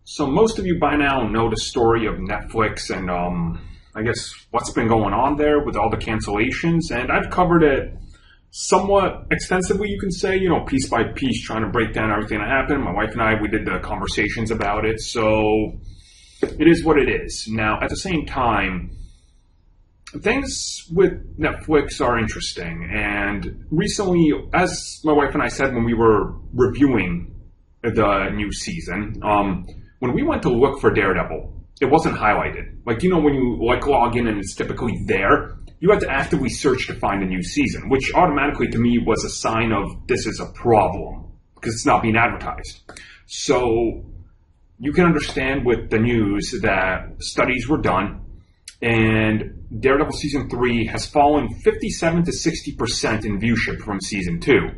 So most of you by now know the story of Netflix and I guess what's been going on there with all the cancellations, and I've covered it somewhat extensively, you can say, piece by piece, trying to break down everything that happened. My wife and I, we did the conversations about it, so it is what it is. Now, at the same time, things with Netflix are interesting, and recently, as my wife and I said when we were reviewing the new season, when we went to look for Daredevil, it wasn't highlighted. When you log in and it's typically there, you had to actively search to find a new season, which automatically to me was a sign of this is a problem because it's not being advertised. So you can understand with the news that studies were done and Daredevil Season 3 has fallen 57 to 60% in viewership from Season 2.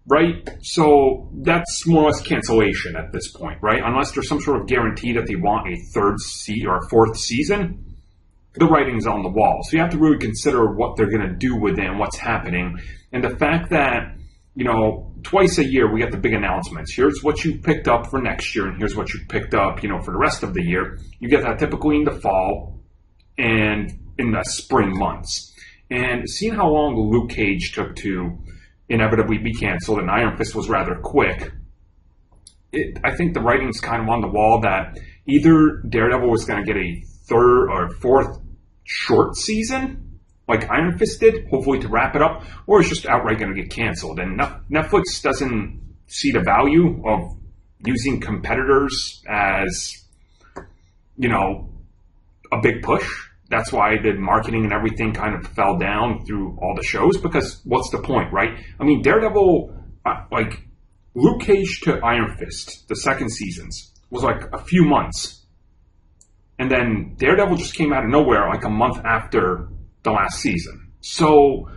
Right? So that's more or less cancellation at this point, right? Unless there's some sort of guarantee that they want a fourth season, the writing's on the wall. So you have to really consider what they're going to do with it and what's happening. And the fact that, twice a year we get the big announcements. Here's what you picked up for next year, and here's what you picked up, for the rest of the year. You get that typically in the fall and in the spring months. And seeing how long Luke Cage took to inevitably be canceled and Iron Fist was rather quick, I think the writing's kind of on the wall that either Daredevil was going to get a third or fourth short season, like Iron Fist did, hopefully to wrap it up, or it's just outright going to get canceled. And Netflix doesn't see the value of using competitors as, a big push. That's why the marketing and everything kind of fell down through all the shows, because what's the point, right? I mean, Daredevil, Luke Cage to Iron Fist, the second seasons, was like a few months. And then Daredevil just came out of nowhere like a month after the last season. So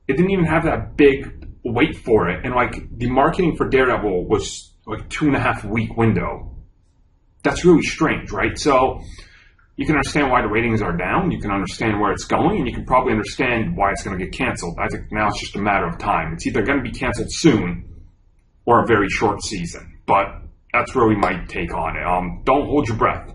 it didn't even have that big wait for it. And the marketing for Daredevil was like 2.5 week window. That's really strange, right? So you can understand why the ratings are down. You can understand where it's going, and you can probably understand why it's going to get canceled. I think now it's just a matter of time. It's either going to be canceled soon or a very short season. But that's really my take on it. Don't hold your breath.